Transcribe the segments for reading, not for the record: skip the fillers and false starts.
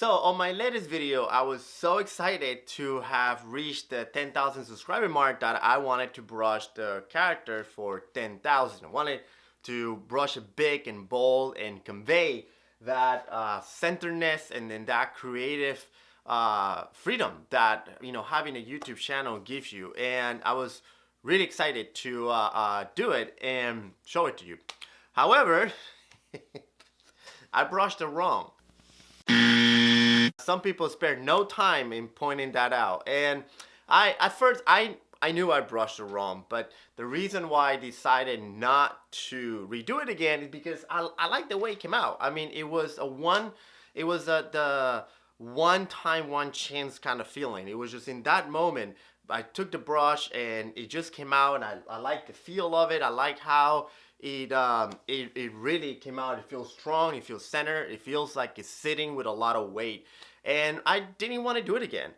So on my latest video, I was so excited to have reached the 10,000 subscriber mark that I wanted to brush the character for 10,000. I wanted to brush it big and bold and convey that centeredness and then that creative freedom that having a YouTube channel gives you. And I was really excited to do it and show it to you. However, I brushed it wrong. Some people spared no time in pointing that out, and at first I knew I brushed it wrong, but the reason why I decided not to redo it again is because I like the way it came out. I mean, it was the one time, one chance kind of feeling. It was just in that moment. I took the brush and it just came out, and I like the feel of it. I like how it really came out. It feels strong, it feels centered, it feels like it's sitting with a lot of weight, and I didn't want to do it again.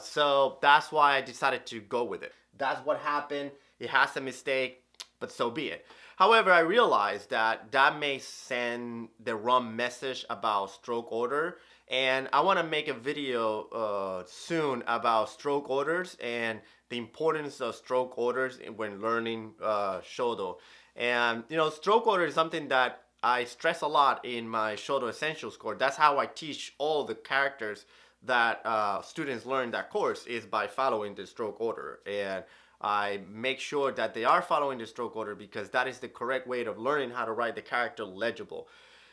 So that's why I decided to go with it. That's what happened. It has a mistake, but so be it. However, I realized that that may send the wrong message about stroke order, and I want to make a video soon about stroke orders and the importance of stroke orders when learning Shodo. And stroke order is something that I stress a lot in my Shodo Essentials course. That's how I teach all the characters that students learn that course, is by following the stroke order. And I make sure that they are following the stroke order because that is the correct way of learning how to write the character legible.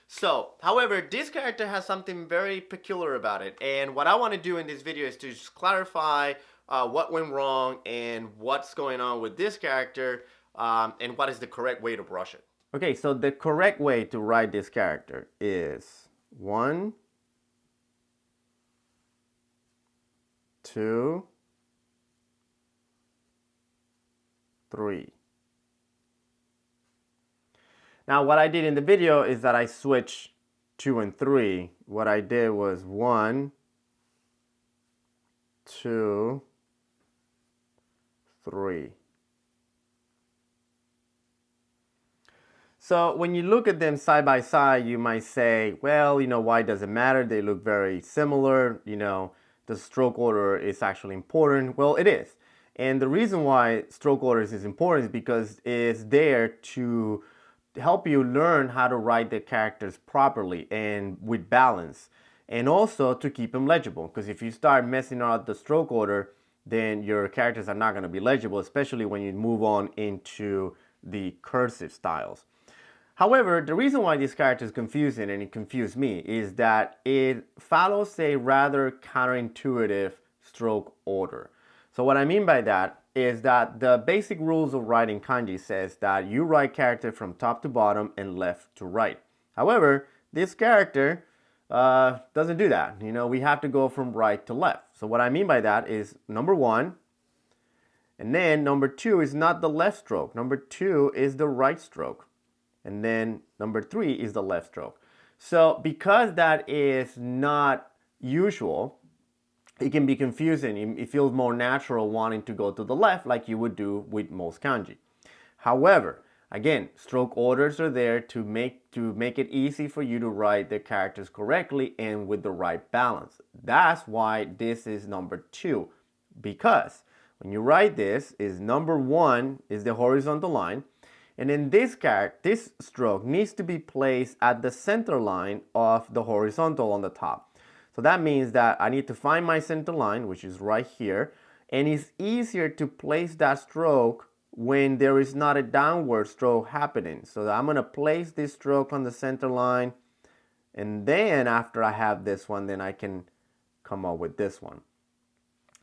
So, however, this character has something very peculiar about it, and what I want to do in this video is to just clarify what went wrong and what's going on with this character, and what is the correct way to brush it. Okay, so the correct way to write this character is 1, 2, 3. Now what I did in the video is that I switched 2 and 3. What I did was 1, 2, 3. So when you look at them side by side, you might say, well, why does it matter? They look very similar. The stroke order is actually important. Well, it is. And the reason why stroke orders is important is because it's there to help you learn how to write the characters properly and with balance, and also to keep them legible, because if you start messing up the stroke order, then your characters are not going to be legible, especially when you move on into the cursive styles. However, the reason why this character is confusing, and it confused me, is that it follows a rather counterintuitive stroke order. So what I mean by that is that the basic rules of writing kanji says that you write character from top to bottom and left to right. However, this character doesn't do that. We have to go from right to left. So what I mean by that is number 1, and then number 2 is not the left stroke. Number 2 is the right stroke. And then number 3 is the left stroke. So because that is not usual, it can be confusing. It feels more natural wanting to go to the left like you would do with most kanji. However, again, stroke orders are there to make it easy for you to write the characters correctly and with the right balance. That's why this is number 2. Because when you write this, is number 1 is the horizontal line. And then this stroke needs to be placed at the center line of the horizontal on the top. So that means that I need to find my center line, which is right here, and it's easier to place that stroke when there is not a downward stroke happening. So I'm going to place this stroke on the center line, and then after I have this one, then I can come up with this one.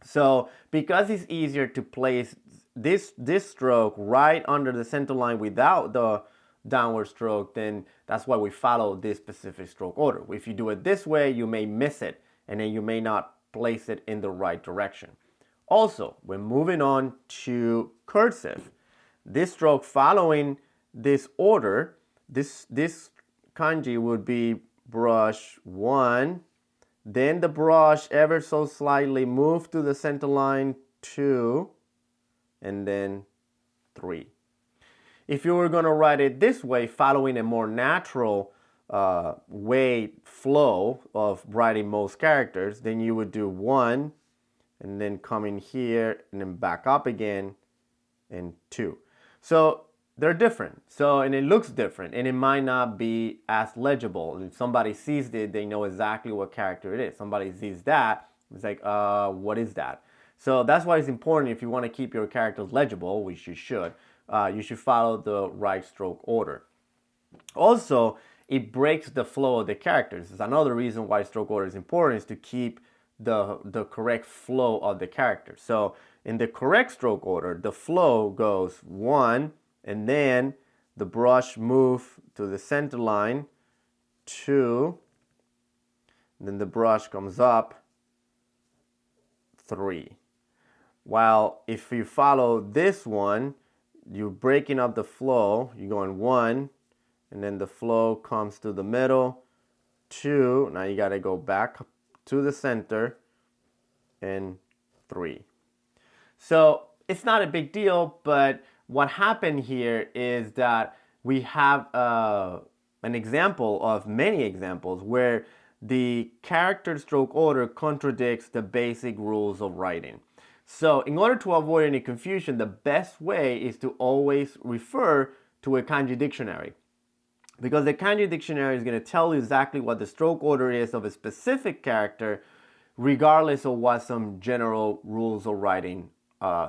So because it's easier to place this stroke right under the center line without the downward stroke, then that's why we follow this specific stroke order. If you do it this way, you may miss it, and then you may not place it in the right direction. Also, when moving on to cursive, this stroke following this order, this kanji would be brush 1, then the brush ever so slightly move to the center line 2, and then 3. If you were going to write it this way, following a more natural way flow of writing most characters, then you would do 1 and then come in here and then back up again and 2. So they're different. So, and it looks different and it might not be as legible. If somebody sees it, they know exactly what character it is. Somebody sees that, it's like, what is that? So that's why it's important, if you want to keep your characters legible, which you should follow the right stroke order. Also, it breaks the flow of the characters. It's another reason why stroke order is important, is to keep the correct flow of the character. So in the correct stroke order, the flow goes 1, and then the brush move to the center line, 2, and then the brush comes up, 3. While if you follow this one, you're breaking up the flow. You're going 1, and then the flow comes to the middle, 2. Now you got to go back to the center, and 3. So it's not a big deal, but what happened here is that we have an example of many examples where the character stroke order contradicts the basic rules of writing. So in order to avoid any confusion, the best way is to always refer to a kanji dictionary, because the kanji dictionary is going to tell you exactly what the stroke order is of a specific character, regardless of what some general rules of writing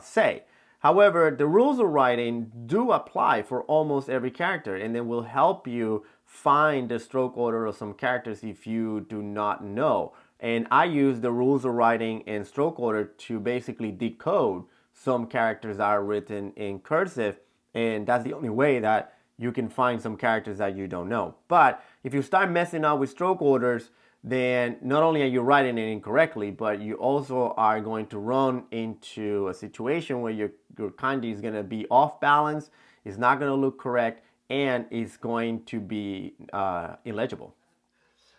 say. However, the rules of writing do apply for almost every character, and they will help you find the stroke order of some characters if you do not know. And I use the rules of writing and stroke order to basically decode some characters that are written in cursive, and that's the only way that you can find some characters that you don't know. But if you start messing up with stroke orders, then not only are you writing it incorrectly, but you also are going to run into a situation where your kanji is going to be off balance, it's not going to look correct, and it's going to be illegible.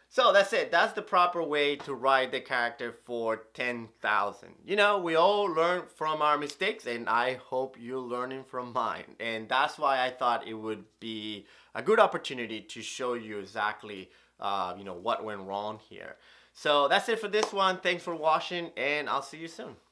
So that's it. That's the proper way to write the character for 10,000. You know, we all learn from our mistakes, and I hope you're learning from mine. And that's why I thought it would be a good opportunity to show you exactly what went wrong here. So that's it for this one. Thanks for watching, and I'll see you soon.